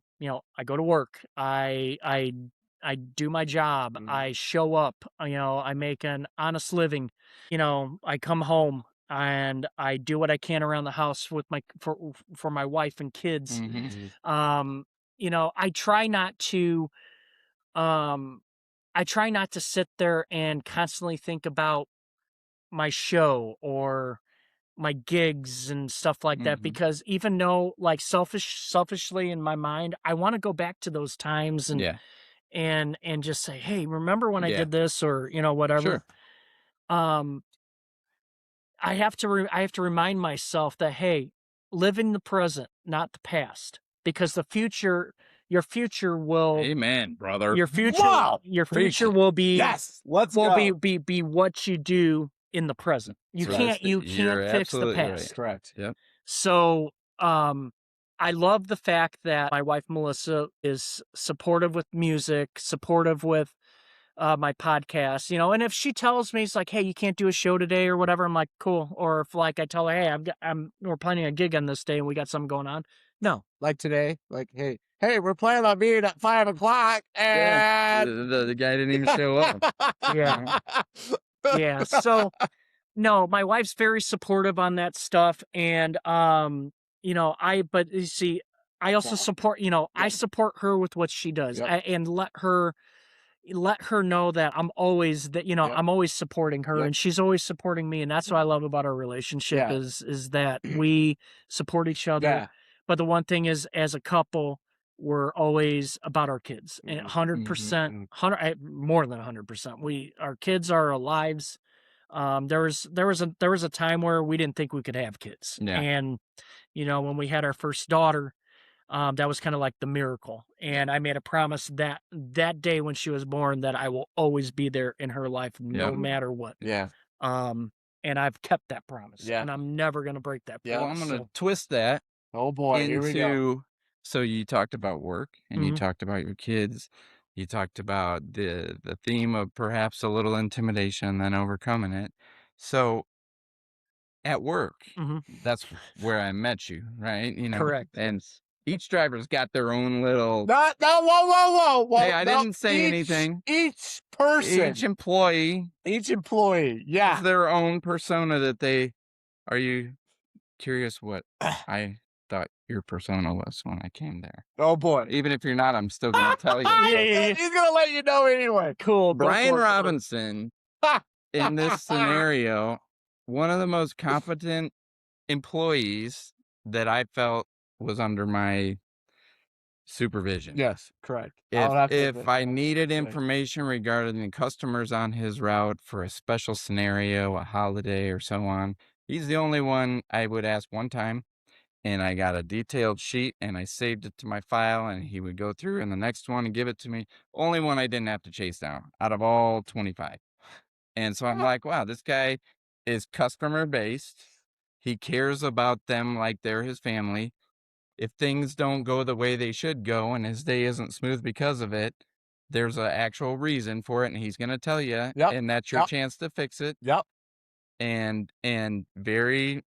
go to work. I do my job. I show up. I make an honest living. I come home and I do what I can around the house with for my wife and kids. I try not to sit there and constantly think about my show or my gigs and stuff like that, because even though like selfishly in my mind, I want to go back to those times and just say, hey, remember when I did this, or whatever. Sure. I have to remind myself that, hey, live in the present, not the past, because your future will Amen, brother. your future Wow. your Preach future it. will be Yes. Let's will go. be what you do in the present. You That's can't right. You're fix the absolutely right. past. Correct. Yep. So, I love the fact that my wife Melissa is supportive with music, supportive with my podcast, and if she tells me, it's like, hey, you can't do a show today or whatever, I'm like, cool. Or if like I tell her, hey, we're planning a gig on this day and we got something going on. No, Like today, like, hey, we're planning on being at 5 o'clock, and The guy didn't even show up. yeah, yeah. So no, my wife's very supportive on that stuff, and but you see, I also support, I support her with what she does, Yep. and let her know that I'm always Yep. I'm always supporting her, Yep. and she's always supporting me, and that's what I love about our relationship Yeah. is that we support each other. Yeah. But the one thing is, as a couple, we're always about our kids, and 100%, more than 100%. Our kids are our lives. There was a time where we didn't think we could have kids, Yeah. and when we had our first daughter. That was kind of like the miracle. And I made a promise that day when she was born that I will always be there in her life, no matter what. Yeah. And I've kept that promise. Yeah. And I'm never going to break that promise. Well, I'm going to twist that Oh boy, here we go. into, so you talked about work and you talked about your kids. You talked about the theme of perhaps a little intimidation and then overcoming it. So at work, that's where I met you, right? Correct. And each driver's got their own little. No, whoa. Hey, I didn't say anything. Each person, Each employee yeah. has their own persona that they. Are you curious what I thought your persona was when I came there? Oh boy. Even if you're not, I'm still going to tell you. Yeah. He's gonna let you know anyway. Cool. Brian Robinson, in this scenario, one of the most competent employees that I felt was under my supervision. Yes, correct. If I needed information regarding the customers on his route for a special scenario, a holiday, or so on, he's the only one I would ask one time, and I got a detailed sheet, and I saved it to my file, and he would go through, and the next one and give it to me. Only one I didn't have to chase down out of all 25. And so I'm like, wow, this guy is customer-based. He cares about them like they're his family. If things don't go the way they should go and his day isn't smooth because of it, there's an actual reason for it, and he's going to tell you, and that's your chance to fix it. Yep. And very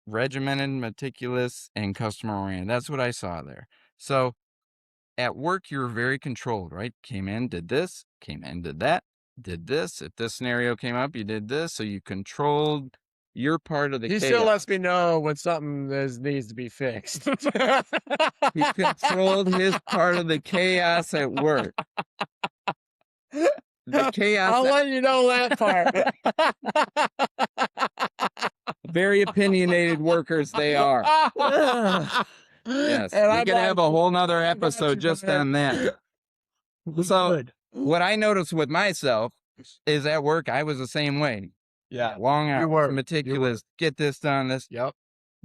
regimented, meticulous, and customer-oriented. That's what I saw there. So at work, you were very controlled, right? Came in, did this, came in, did that, did this. If this scenario came up, you did this. So you controlled your part of the chaos. He still lets me know when something needs to be fixed. He controlled his part of the chaos at work. The chaos. I'll let you know that part. Very opinionated workers they are. Yes. And We could have a whole nother episode just on that. So what I noticed with myself is at work, I was the same way. Yeah. Long hours, You were. meticulous, get this done, this. Yep.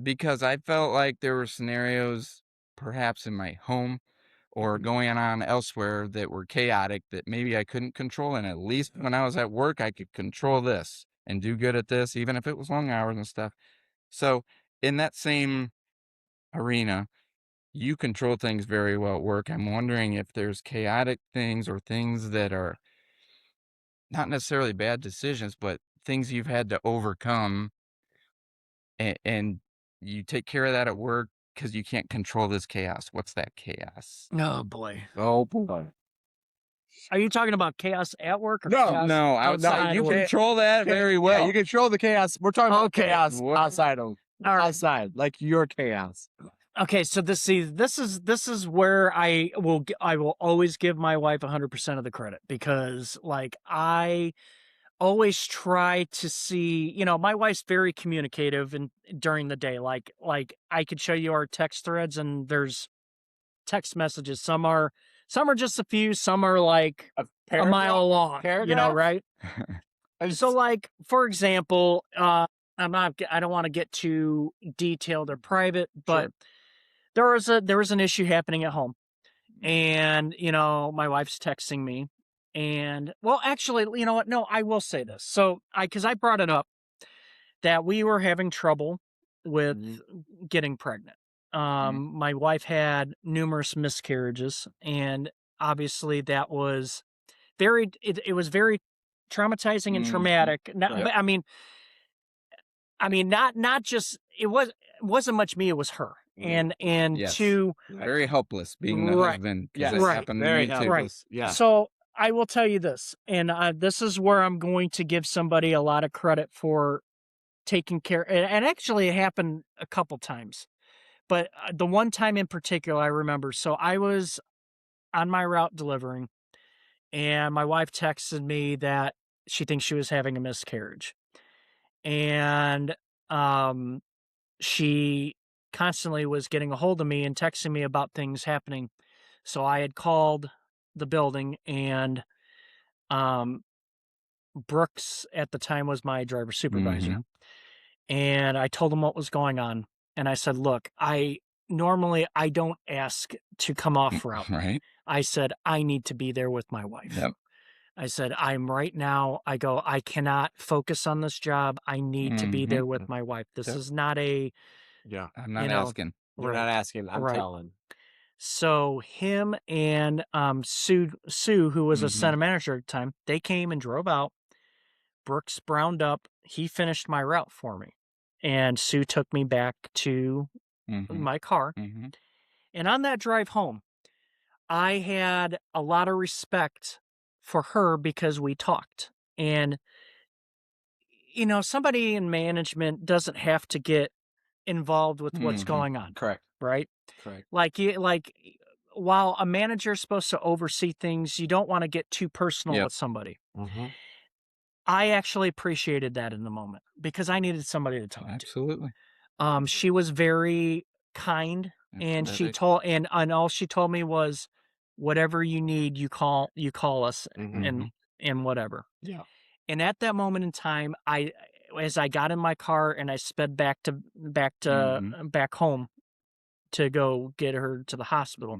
Because I felt like there were scenarios, perhaps in my home or going on elsewhere, that were chaotic that maybe I couldn't control. And at least when I was at work, I could control this and do good at this, even if it was long hours and stuff. So in that same arena, you control things very well at work. I'm wondering if there's chaotic things or things that are not necessarily bad decisions, but things you've had to overcome, and you take care of that at work because you can't control this chaos. What's that chaos? Oh boy. Oh boy. Are you talking about chaos at work or No, chaos No, outside. You work? control that very well. Yeah, you control the chaos. We're talking about Okay. chaos What? outside of All right. outside, like your chaos. Okay, so this is where I will always give my wife 100% of the credit, because like I always try to see, my wife's very communicative and during the day, like I could show you our text threads, and there's text messages. Some are just a few, some are like a mile long, Paragraph? right? So like, for example, I don't want to get too detailed or private, but Sure. there was an issue happening at home. And, my wife's texting me and well, actually, you know what? No, I will say this. So cause I brought it up that we were having trouble with getting pregnant. My wife had numerous miscarriages and obviously that was it was very traumatizing and traumatic. Right. I mean, not just it wasn't much me, it was her. And Yes. to Very helpless being the Right. husband because Yes. it Right. happened to Very me too. helpless. Yeah. So I will tell you this, and this is where I'm going to give somebody a lot of credit for taking care. And actually, it happened a couple times, but the one time in particular, I remember. So I was on my route delivering, and my wife texted me that she thinks she was having a miscarriage, and she constantly was getting a hold of me and texting me about things happening. So I had called the building and Brooks at the time was my driver supervisor. And I told him what was going on. And I said, look, normally I don't ask to come off route. Right. I said, I need to be there with my wife. Yep. I said, I'm right now. I go, I cannot focus on this job. I need to be there with my wife. This is not a, Yeah. I'm not asking. You're not asking. I'm telling. So him and Sue, who was a center manager at the time, they came and drove out. Brooks browned up. He finished my route for me. And Sue took me back to my car. And on that drive home, I had a lot of respect for her because we talked. And, somebody in management doesn't have to get involved with what's going on. Correct. Right? Correct. Like while a manager is supposed to oversee things, you don't want to get too personal with somebody. I actually appreciated that in the moment because I needed somebody to talk to. Absolutely. She was very kind and she told and all she told me was whatever you need, you call us and whatever. Yeah. And at that moment in time, as I got in my car and I sped back home to go get her to the hospital,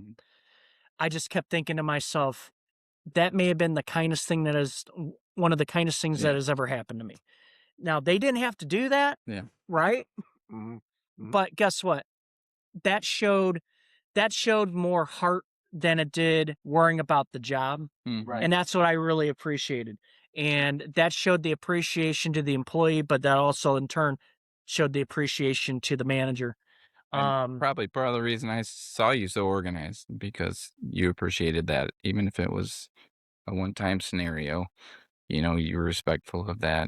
I just kept thinking to myself, that may have been the kindest thing one of the kindest things that has ever happened to me. Now, they didn't have to do that, right? But guess what? That showed more heart than it did worrying about the job. Right. And that's what I really appreciated. And that showed the appreciation to the employee, but that also in turn showed the appreciation to the manager. Probably part of the reason I saw you so organized because you appreciated that, even if it was a one-time scenario, you were respectful of that.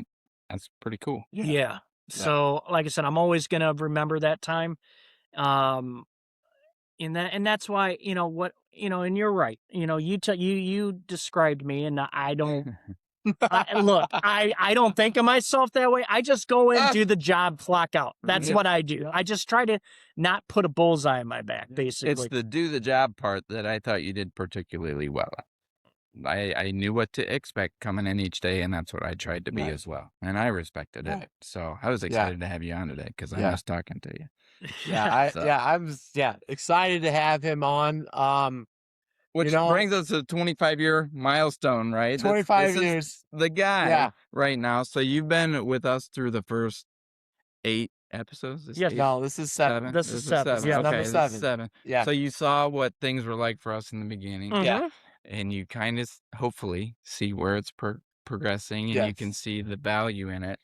That's pretty cool. Yeah. So, like I said, I'm always going to remember that time. And that's why, and you're right. You described me and I don't, look, I don't think of myself that way. I just go in, do the job, clock out. That's what I do. I just try to not put a bullseye on my back, basically. It's the do the job part that I thought you did particularly well. I knew what to expect coming in each day, and that's what I tried to be as well. And I respected it. So I was excited to have you on today because I was talking to you. I'm excited to have him on. Which brings us to 25-year milestone, right? 25 this years. Is the guy right now. So you've been with us through the first 8 episodes? No, this is 7. This is 7. Yeah, okay, number 7. This is 7. Yeah. So you saw what things were like for us in the beginning. Yeah. And you kind of hopefully see where it's progressing and you can see the value in it.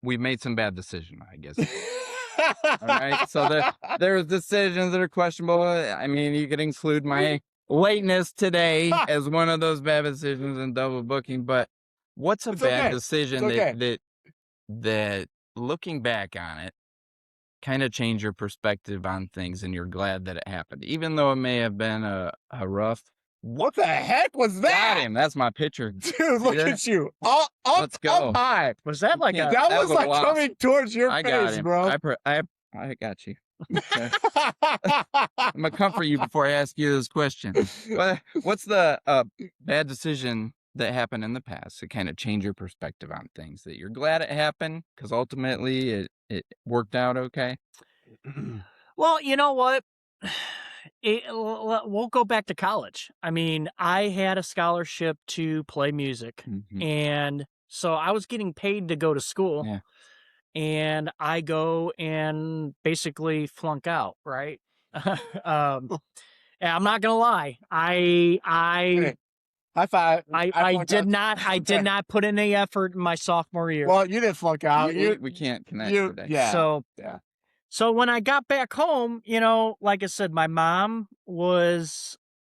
We've made some bad decisions, I guess. All right. So there's decisions that are questionable. I mean, you could include my lateness today as one of those bad decisions and double booking, but what's a bad decision that looking back on it kind of change your perspective on things and you're glad that it happened, even though it may have been a rough. What the heck was that? Got him. That's my picture. Dude, look at you. Let's go. Up high. Was that like that was like coming towards your I face, got him. bro. I got you. Okay. I'm going to comfort you before I ask you this question. What's the bad decision that happened in the past to kind of change your perspective on things that you're glad it happened because ultimately it worked out okay? Well, you know what? We'll go back to college. I mean, I had a scholarship to play music, Mhm. and so I was getting paid to go to school, Yeah. and I go and basically flunk out, right? um, and I'm not gonna lie, Hey, high five. I flunked did out. not put in any effort in my sophomore year. Well, you didn't flunk out. We can't connect today. Yeah. So So when I got back home, you know, like I said, my mom's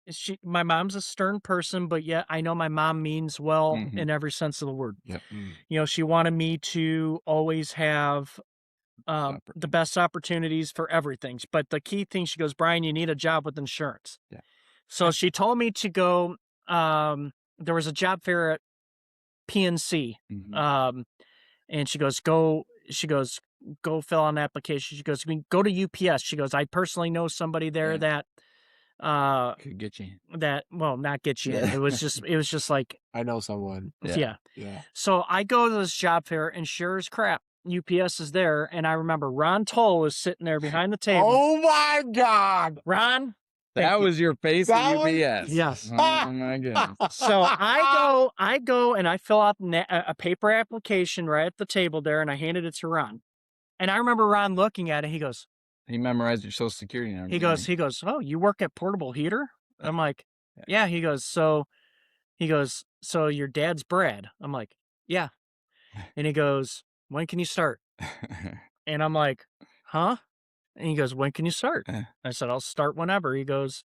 a stern person, but yet I know my mom means well Mhm. in every sense of the word. Yep. You know, she wanted me to always have the best opportunities for everything. But the key thing, she goes, Brian, you need a job with insurance. Yeah. So she told me to go, there was a job fair at PNC. Mhm. And she goes, go fill out an application. She goes, go to UPS. She goes, I personally know somebody there Yeah. that Could get you. well, not get you in. It was just like, I know someone. yeah. Yeah. So I go to this job fair and sure as crap, UPS is there. And I remember Ron Toll was sitting there behind the table. Oh my God. Ron, That was your face That at was- UPS. Yes. Oh my goodness. So I go and I fill out a paper application right at the table there, and I handed it to Ron. And I remember Ron looking at it. He goes, He memorized your social security number. he goes, oh, you work at Portable Heater? I'm like, yeah. He goes, so your dad's Brad? I'm like, yeah. And he goes, when can you start? And I'm like, huh? And he goes, when can you start? I said, I'll start whenever. He goes,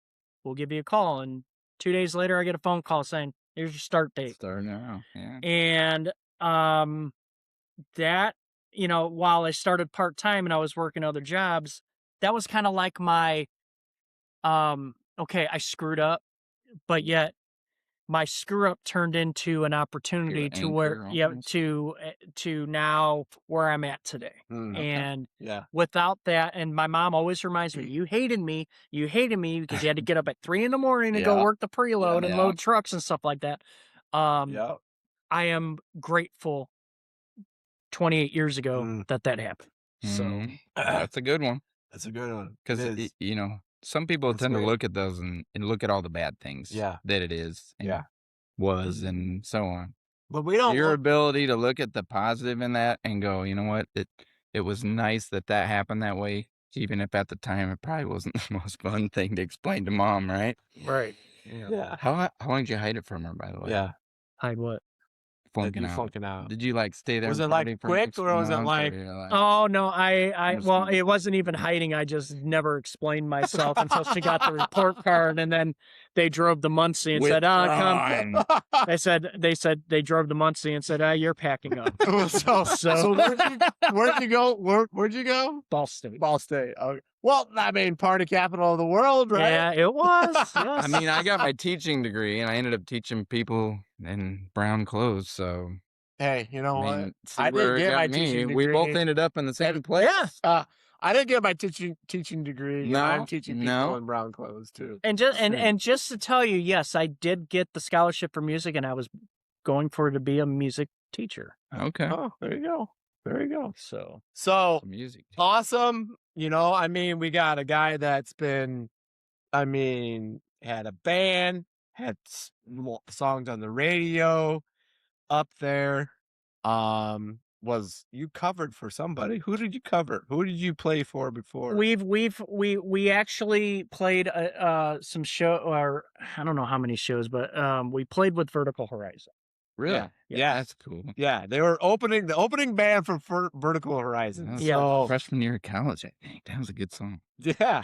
we'll give you a call. And 2 days later, I get a phone call saying, here's your start date. Start now. Yeah. And that, you know, while I started part-time and I was working other jobs, that was kind of like my, okay, I screwed up, but yet my screw up turned into an opportunity to where, to now where I'm at today. And without that, and my mom always reminds me, you hated me because you had to get up at 3 a.m. to go work the preload and load trucks and stuff like that. I am grateful 28 years ago that happened. So that's a good one. That's a good one. Because, you know, some people tend to look at those and look at all the bad things that it is. And was and so on. But we don't. Your ability to look at the positive in that and go, you know what, it was nice that happened that way, even if at the time it probably wasn't the most fun thing to explain to mom, right? Right. Yeah. How long did you hide it from her, by the way? Yeah. Hide what? Flunking out. Did you like stay there? Was it like quick or was it like? Oh no, well, it wasn't even hiding. I just never explained myself until she got the report card, and then they drove to Muncie and said, come. They said they drove to Muncie and said, you're packing up. So where'd you go? Where'd you go? Ball State. Ball State. Okay. Well, I mean, party capital of the world, right? Yeah, it was. Yes. I mean, I got my teaching degree, and I ended up teaching people in brown clothes. So, hey, you know what? I didn't get my teaching degree. We both ended up in the same place. Yeah. I didn't get my teaching degree. No, I'm teaching people in brown clothes too. And just to tell you, yes, I did get the scholarship for music, and I was going for to be a music teacher. Okay. Oh, there you go. There you go. So music teacher. Awesome. You know, I mean, we got a guy that's been, I mean, had a band, had songs on the radio, up there. Was you covered for somebody? Who did you cover? Who did you play for before? We actually played some show, or I don't know how many shows, but we played with Vertical Horizon. Really? Yeah, that's cool. Yeah, they were the opening band for Vertical Horizon. Yeah, freshman year of college, I think that was a good song. Yeah.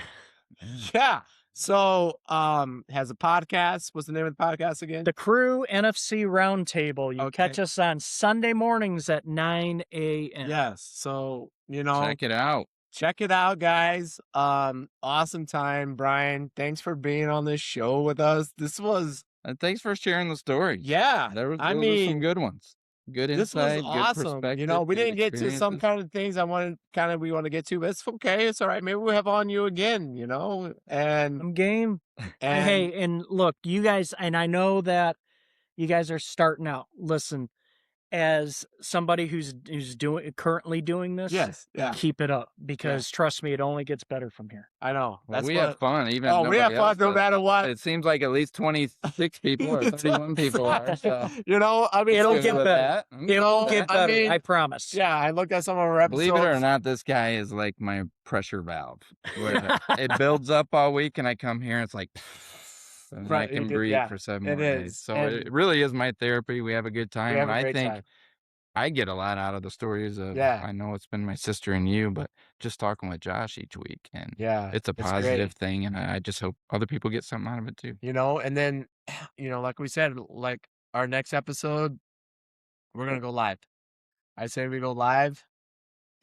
So, has a podcast. What's the name of the podcast again? The Crew NFC Roundtable. You catch us on Sunday mornings at 9 a.m. Yes. So, you know, check it out, guys. Awesome time, Brian. Thanks for being on this show with us. This was. And thanks for sharing the story. Yeah, there was some good ones. Good insight. This was awesome. Good perspective. You know, we didn't get to some kind of things we want to get to, but it's okay. It's all right. Maybe we'll have on you again, you know, and I'm game. And hey, and look, you guys, and I know that, You guys are starting out. Listen, as somebody who's currently doing this, Yes. Yeah. keep it up because trust me, it only gets better from here. I know. Well, we have fun. Even we have nobody fun else no does. matter what. It seems like at least 26 people or 31 people are. So You know, I mean, It'll good get with better. that. It'll Okay. get better. mean, I promise. yeah, I looked at some of our episodes. Believe it or not, this guy is like my pressure valve. Where it builds up all week, and I come here, and it's like, and Right, I can breathe for 7 it more days. is, So and it really is my therapy. We have a good time, we have and a I great think time. I get a lot out of the stories of. I know it's been my sister and you, but just talking with Josh each week, and it's a positive thing, and I just hope other people get something out of it too. You know, and then, you know, like we said, like our next episode, we're gonna go live. I say we go live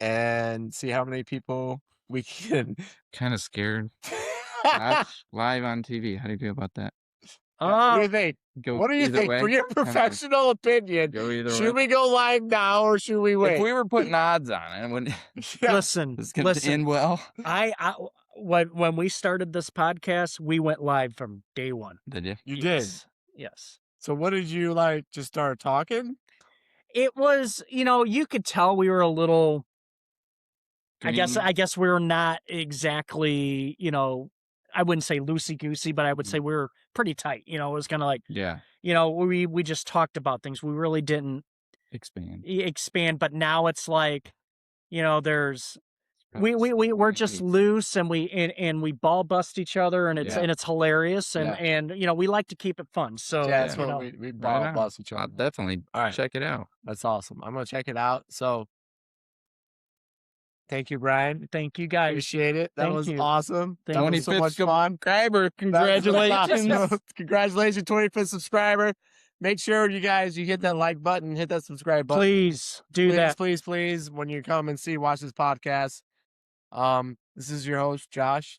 and see how many people we can. Kind of scared. Watch live on TV. How do you feel about that? What do you think? Go What do you either think? way. For your professional opinion, Go either should way. we go live now or should we wait? If we were putting odds on it, wouldn't Listen, it's gonna end well. When we started this podcast, we went live from day one. Did you? You did. Yes. So what did you like? Just start talking? It was, you know, you could tell we were a little. I guess we were not exactly, you know, I wouldn't say loosey goosey, but I would say we were pretty tight. You know, it was kind of like, you know, we just talked about things. We really didn't expand, but now it's like, you know, there's we're just loose and we ball bust each other and it's hilarious and you know, we like to keep it fun. So that's what we ball bust each other. I'll definitely check it out. That's awesome. I'm gonna check it out. So thank you, Brian. Thank you, guys. Appreciate it. That was awesome. Thank that was so much fun. Subscriber. Congratulations. Congratulations, 25th subscriber. Make sure you hit that like button, hit that subscribe button. Please do that. Please, when you come and watch this podcast. This is your host, Josh.